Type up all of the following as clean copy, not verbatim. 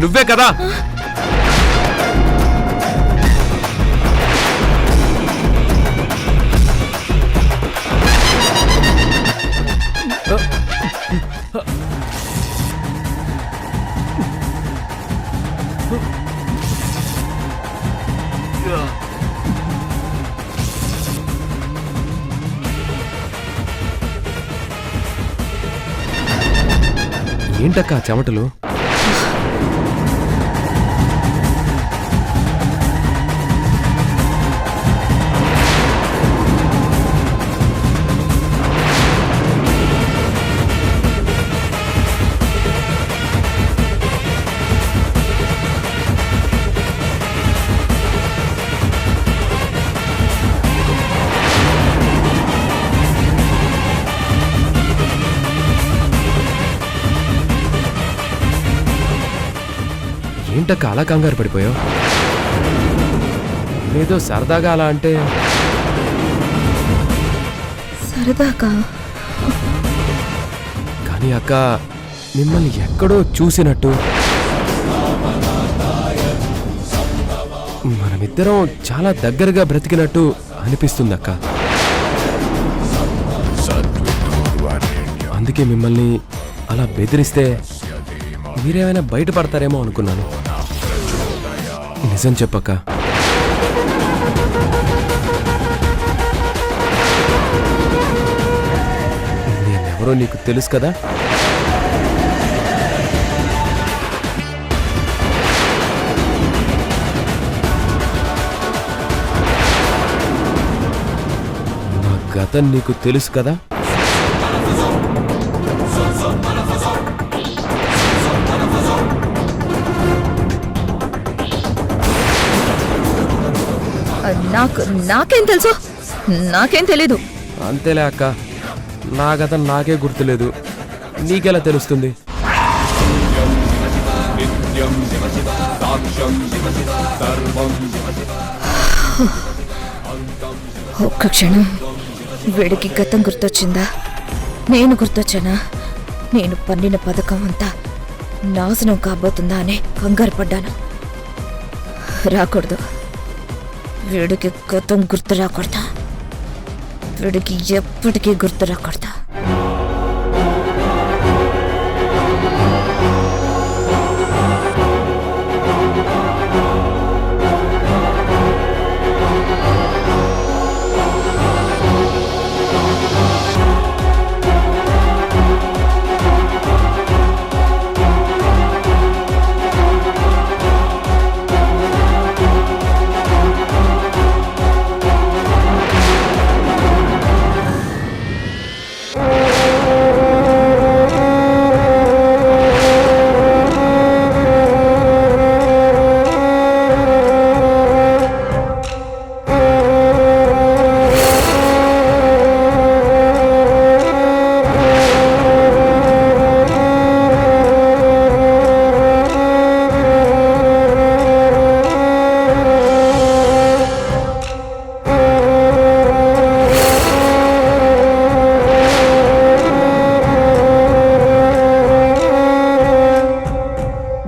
నువ్వే కదా. ఏంటక్క చెమటలు? ఏంటక్క అలా కంగారు పడిపోయావు? ఏదో సరదాగా అలా అంటే. సరదాగా? కానీ అక్క మిమ్మల్ని ఎక్కడో చూసినట్టు, మనమిద్దరం చాలా దగ్గరగా బ్రతికినట్టు అనిపిస్తుంది అక్క. అందుకే మిమ్మల్ని అలా బెదిరిస్తే మీరేమైనా బయటపడతారేమో అనుకున్నాను. నిజం చెప్పక్క. నేనెవరో నీకు తెలుసు కదా. నా గతం నీకు తెలుసు కదా. నాకేం తెలుసు? నాకేం తెలీదు. అంతేలే అక్క, నా గతం నాకే గుర్తులేదు, నీకెలా తెలుస్తుంది? ఒక్క క్షణం వీడికి గతం గుర్తొచ్చిందా? నేను గుర్తొచ్చానా? నేను పన్నిన పథకం అంతా నాశనం కాబోతుందా అని కంగారు పడ్డాను. రాకూడదు, వీడికి గతం గుర్తు రాకూడదా, వీడికి ఎప్పటికీ గుర్తు రాకూడదా.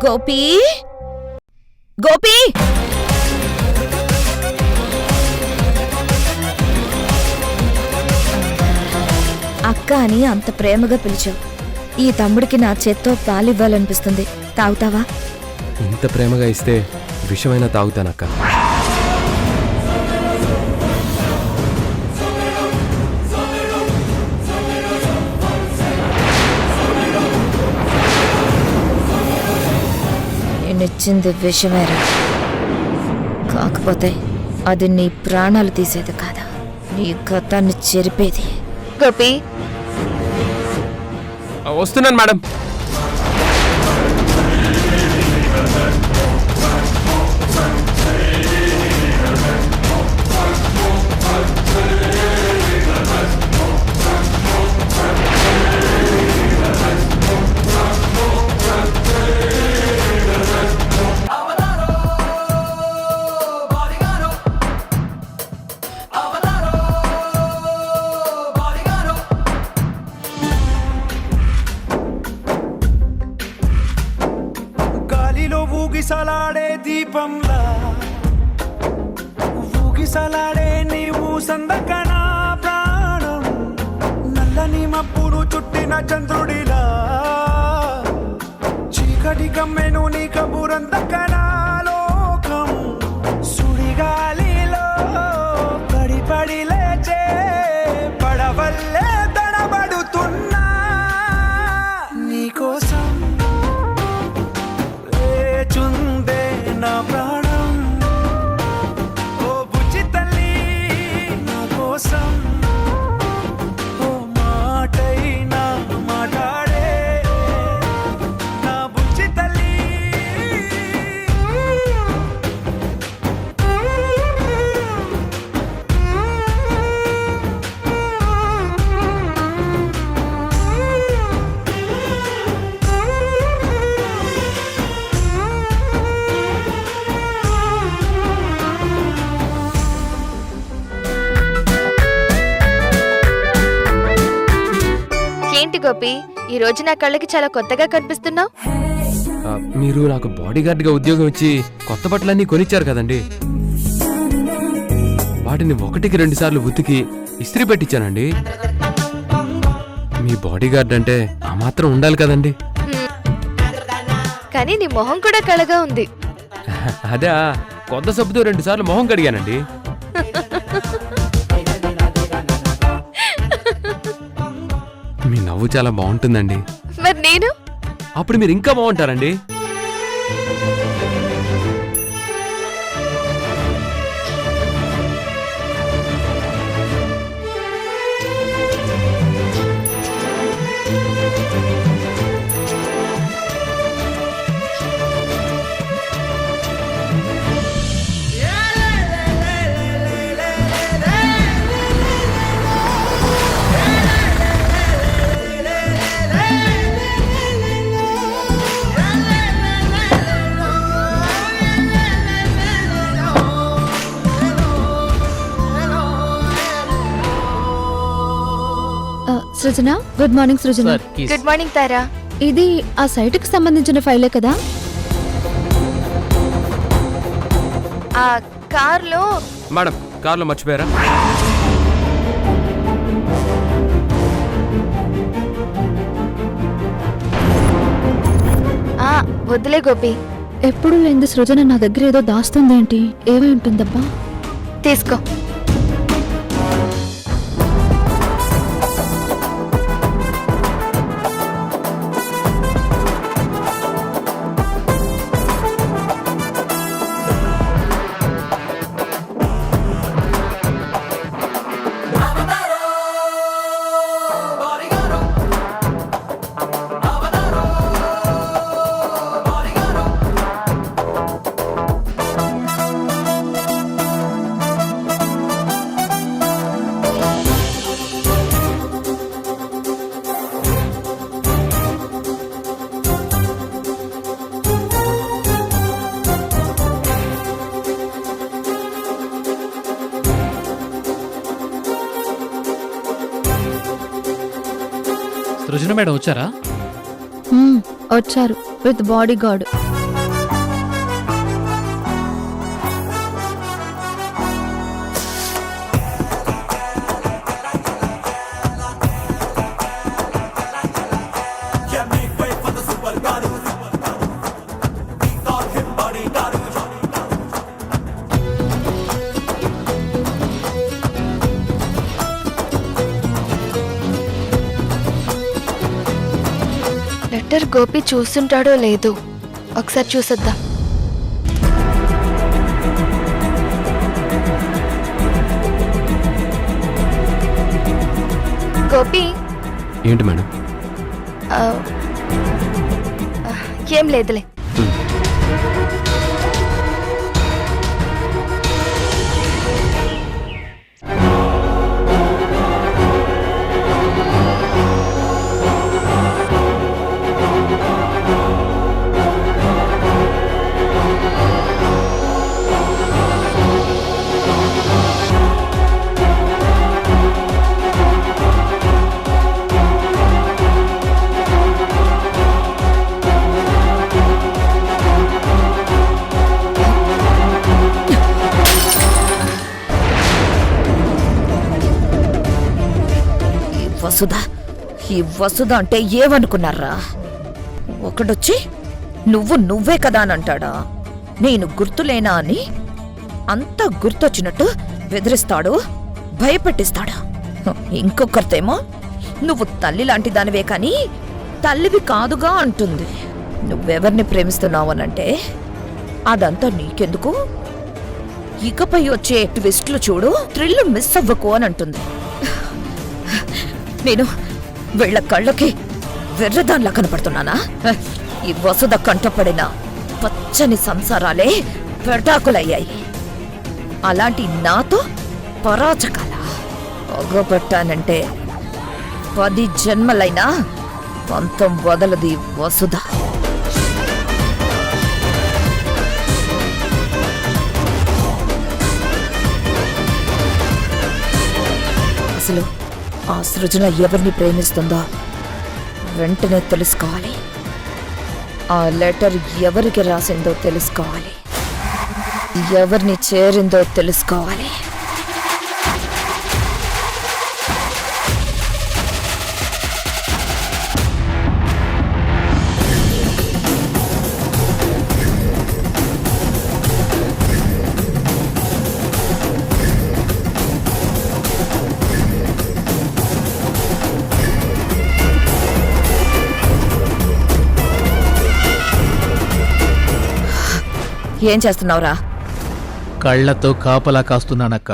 గోపి, గోపి! అక్క అని అంత ప్రేమగా పిలిచావు. ఈ తమ్ముడికి నా చేత్తో పాలివ్వాలనిపిస్తుంది. తాగుతావా? ఇంత ప్రేమగా ఇస్తే విషమైనా తాగుతానక్క. నేనిచ్చింది విషమేరా, కాకపోతే అది నీ ప్రాణాలు తీసేది కాదు, నీ గతాన్ని చెరిపేది. గోపి, వస్తున్నాను మేడం. దీపంలా ఊగిసలాడే నీవు సందకనా ప్రాణం నల్లని మబ్బును చుట్టిన చంద్రుడిలా చీకటి కమ్మెను నీ కబురందకనా లోకం సుడిగాలిలో పడి పడి లేచే పడవల్లే తడబడుతున్నా నీకోసం లేచుందే నా ప్రాణం ఓ బుజ్జి తల్లి నా కోసం ఓ మాటైనా మాట్లాడే నా బుజ్జి తల్లి ఏంటి గోపి, ఈ రోజు నా కళ్ళకి చాలా కొత్తగా కనిపిస్తున్నావు. మీరు నాకు బాడీ గార్డ్గా ఉద్యోగం ఇచ్చి కొత్త బట్టలన్నీ కొనిచ్చారు కదండి, వాటిని 1కి 2 సార్లు ఉతికి ఇస్త్రీ పెట్టించానండి. మీ బాడీ గార్డ్ అంటే ఆ మాత్రం ఉండాలి కదండి. కానీ నీ మొహం కూడా కళగా ఉంది. అదే కొత్త సబ్బుతో 2 సార్లు మొహం కడిగానండి. మీ నవ్వు చాలా బాగుంటుందండి. మరి నేను అప్పుడు మీరు ఇంకా బాగుంటారండి. సృజన, గుడ్ మార్నింగ్ సృజన. గుడ్ మార్నింగ్ తారా. ఇది ఆ సైట్ కి సంబంధించిన ఫైలే కదా? ఆ కార్లో మేడం, కార్లో మర్చిపోయారా? వద్దులే గోపి. ఎప్పుడు లేని సృజన నా దగ్గర ఏదో దాస్తుందేంటి? ఏమై ఉంటుందబ్బా? తీసుకో. సృజన మేడం వచ్చారా? వచ్చారు with bodyguard. Letter Gopi చూస్తుంటాడో లేదో ఒకసారి చూసొద్దాం. గోపి. ఏంటి మేడం? ఏం లేదులే. వసుధ, ఈ వసుధ అంటే ఏమనుకున్నారా? ఒకడొచ్చి నువ్వే కదా అని అంటాడా? నేను గుర్తులేనా అని అంతా గుర్తొచ్చినట్టు బెదిరిస్తాడు, భయపెట్టిస్తాడు. ఇంకొకరితేమో నువ్వు తల్లి లాంటి దానివే కాని తల్లివి కాదుగా అంటుంది. నువ్వెవరిని ప్రేమిస్తున్నావనంటే అదంతా నీకెందుకు, ఇకపై వచ్చే ట్విస్ట్లు చూడు, థ్రిల్ మిస్ అవ్వకు అని అంటుంది. నేను వీళ్ళ కళ్ళకి వెర్రదాన్లా కనపడుతున్నానా? ఈ వసుధ కంటపడిన పచ్చని సంసారాలే పెటాకులయ్యాయి. అలాంటి నాతో పరాచకాల పగబట్టానంటే 10 జన్మలైనా పంతం వదలది వసుధ. అసలు ఆ సృజన ఎవరిని ప్రేమిస్తుందో వెంటనే తెలుసుకోవాలి. ఆ లెటర్ ఎవరికి రాసిందో తెలుసుకోవాలి, ఎవరిని చేరిందో తెలుసుకోవాలి. ఏం చేస్తున్నావురా? కళ్లతో కాపలా కాస్తున్నానక్క.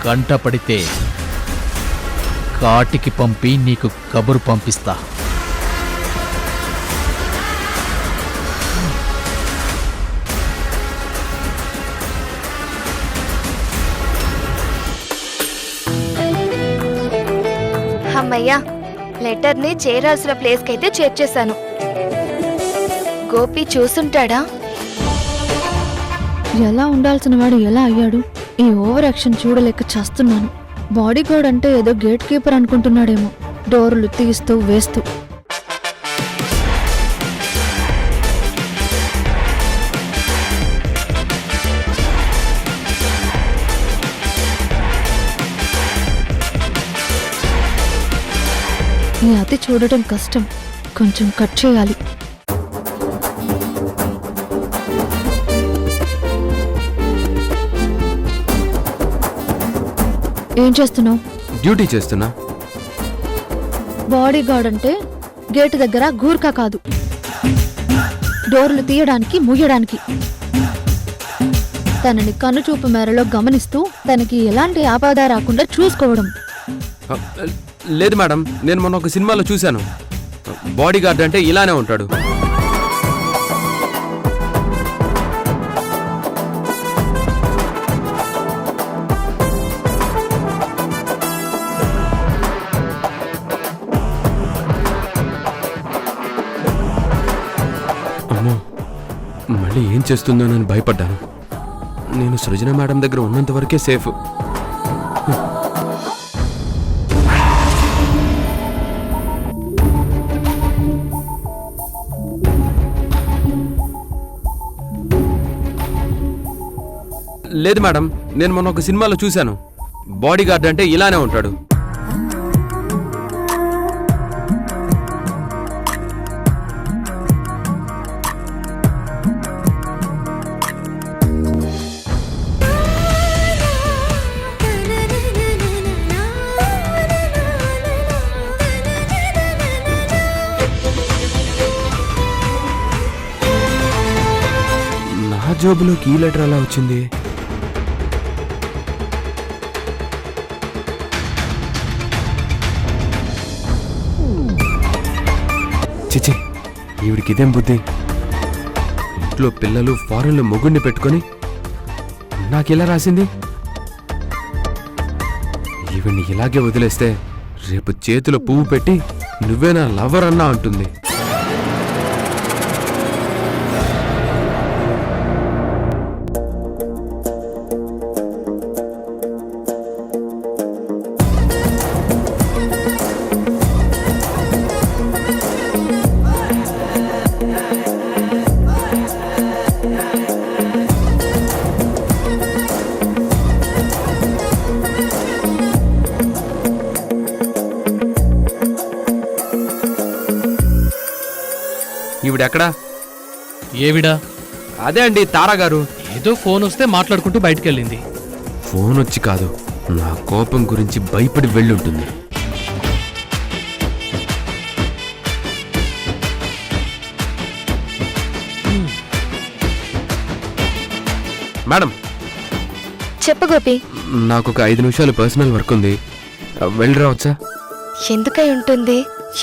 కంట పడితే కాటికి పంపి నీకు కబురు పంపిస్తా. అమ్మయ్యా, లెటర్ని చేరాల్సిన ప్లేస్కి అయితే చేర్చేశాను. గోపి చూసుంటాడా? ఎలా ఉండాల్సిన వాడు ఎలా అయ్యాడు? ఈ ఓవర్ యాక్షన్ చూడలేక చేస్తున్నాను. బాడీ గార్డ్ అంటే ఏదో గేట్ కీపర్ అనుకుంటున్నాడేమో, డోర్లు తీస్తూ వేస్తూ. ఈ అతి చూడటం కష్టం, కొంచెం కట్ చేయాలి. ఏం చేస్తున్నావు? డ్యూటీ చేస్తున్నా. బాడీ గార్డ్ అంటే గేటు దగ్గర గూర్ఖా కాదు, డోర్లు తీయడానికి ముయ్యడానికి. తనని కనుచూపు మేరలో గమనిస్తూ తనకి ఎలాంటి ఆపద రాకుండా చూసుకోవడం. లేదు మేడం, నేను మొన్న ఒక సినిమాలో చూశాను. బాడీ గార్డ్ అంటే ఇలానే ఉంటాడు. అమ్మో, మళ్ళీ ఏం చేస్తుందోనని భయపడ్డాను. నేను సృజన మేడం దగ్గర ఉన్నంత వరకే సేఫ్. లేదు మేడం, నేను మొన్న ఒక సినిమాలో చూశాను. బాడీ గార్డ్ అంటే ఇలానే ఉంటాడు. నా జోబులోకి ఈ లెటర్ ఎలా వచ్చింది? చిచి, ఈవిడికి ఇదేం బుద్ధి? ఇంట్లో పిల్లలు, ఫారెన్లో మొగుడిని పెట్టుకొని నాకిలా రాసింది. ఈవిడ్ని ఇలాగే వదిలేస్తే రేపు చేతిలో పువ్వు పెట్టి నువ్వే నా లవర్ అన్నా అంటుంది. ఈవిడ ఎక్కడా? ఏవిడా? అదే అండి తారా గారు. ఏదో ఫోన్ వస్తే మాట్లాడుకుంటూ బయటికెళ్ళింది. ఫోన్ వచ్చి కాదు, నా కోపం గురించి భయపడి వెళ్ళుంటుంది. మేడం, చెప్పు గోపి. నాకు ఒక 5 నిమిషాలు పర్సనల్ వర్క్ ఉంది, వెళ్ళి రావచ్చా? ఎందుకై ఉంటుంది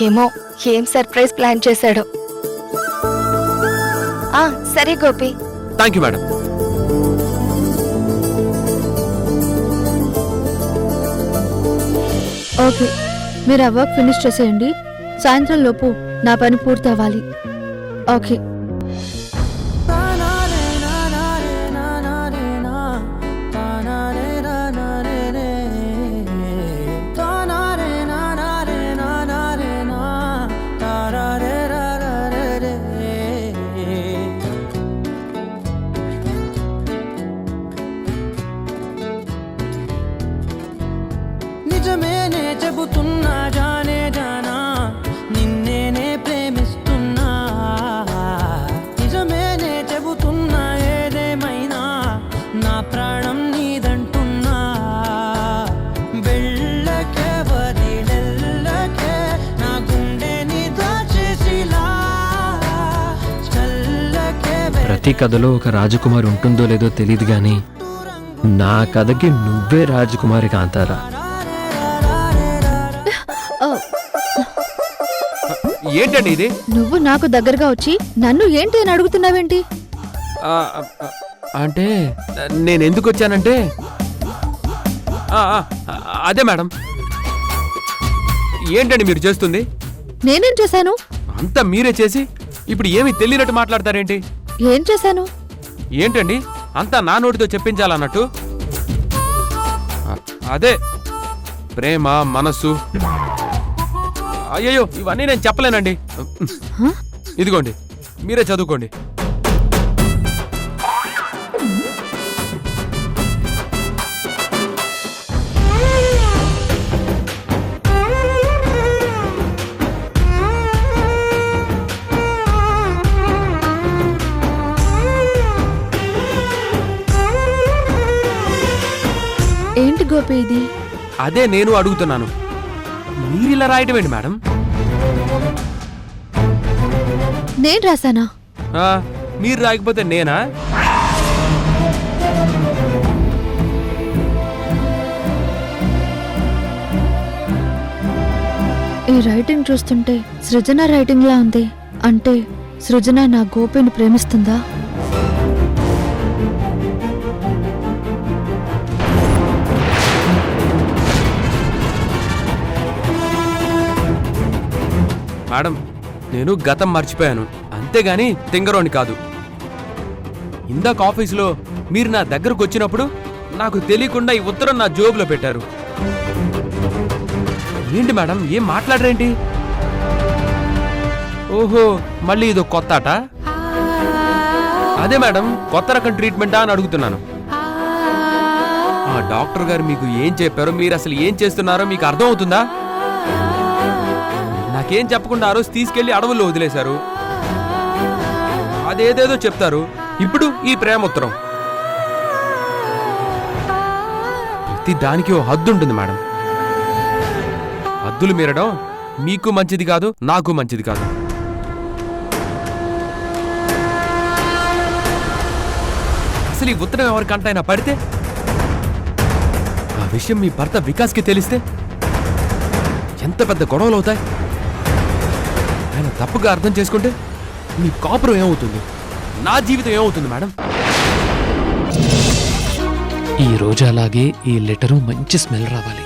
ఏమో, ఏం సర్ప్రైజ్ ప్లాన్ చేశాడో. సరే Gopi. Thank you madam. Okay, మీరు ఆ వర్క్ ఫినిష్ చేసేయండి. సాయంత్రం లోపు నా పని పూర్తి అవ్వాలి. ఓకే. నిజమేనే చెబుతున్నా జానే జానా, నిన్నేనే ప్రేమిస్తున్నా. నిజమేనే చెబుతున్నా ఏదేమైనా, నా ప్రాణం నీదంటున్నా. వెళ్ళకే వదిలెళ్ళకే, నా గుండెని దాచేసిలా చల్లకే. ప్రతి కథలో ఒక రాజకుమారి ఉంటుందో లేదో తెలియదు గాని నా కథకి నువ్వే రాజకుమారి కాంతారా. ఏంటండి ఇది? నువ్వు నాకు దగ్గరగా వచ్చి నన్ను ఏంటి అని అడుగుతున్నావేంటి? అంటే నేను ఎందుకు వచ్చానంటే, అదే మేడం. ఏంటండి మీరు చేస్తుంది? నేనేం చేశాను? అంతా మీరే చేసి ఇప్పుడు ఏమీ తెలియనట్టు మాట్లాడతారేంటి? ఏం చేశాను? ఏంటండి అంతా నా నోటితో చెప్పించాలన్నట్టు? అదే ప్రేమ, మనస్సు. అయ్యయ్యో, ఇవన్నీ నేను చెప్పలేనండి. ఇదిగోండి, మీరే చదువుకోండి. ఏంటి గోపి ఇది? అదే నేను అడుగుతున్నాను, మీరిలా రాయటం ఏంటి మేడం? నేను రాశానా? మీరు రాయకపోతే నేనా? ఈ రైటింగ్ చూస్తుంటే సృజన రైటింగ్ లా ఉంది. అంటే సృజన నా గోపిని ప్రేమిస్తుందా? మేడం, నేను గతం మర్చిపోయాను, అంతేగాని తింగరోని కాదు. ఇందాక ఆఫీసులో మీరు నా దగ్గరకు వచ్చినప్పుడు నాకు తెలియకుండా ఈ ఉత్తరం నా జోబులో పెట్టారు. ఏంటి మేడం, ఏం మాట్లాడరేంటి? ఓహో, మళ్ళీ ఇదో కొత్త ఆట? అదే మేడం, కొత్త రకం ట్రీట్మెంటా అని అడుగుతున్నాను. ఆ డాక్టర్ గారు మీకు ఏం చెప్పారో, మీరు అసలు ఏం చేస్తున్నారో మీకు అర్థం అవుతుందా? నాకేం చెప్పకుండా ఆ రోజు తీసుకెళ్లి అడవుల్లో వదిలేశారు. అదేదేదో చెప్తారు. ఇప్పుడు ఈ ప్రేమోత్తరం. ప్రతి దానికి ఓ హద్దు ఉంటుంది మేడం. హద్దులు మీరడం మీకు మంచిది కాదు, నాకు మంచిది కాదు. అసలు ఈ ఉత్తరం ఎవరికంటైనా పడితే, ఆ విషయం మీ భర్త వికాస్కి తెలిస్తే ఎంత పెద్ద గొడవలు అవుతాయి. ఆయన తప్పుగా అర్థం చేసుకుంటే మీ కాపురం ఏమవుతుంది, నా జీవితం ఏమవుతుంది మేడం? ఈ రోజు అలాగే ఈ లెటరు మంచి స్మెల్ రావాలి.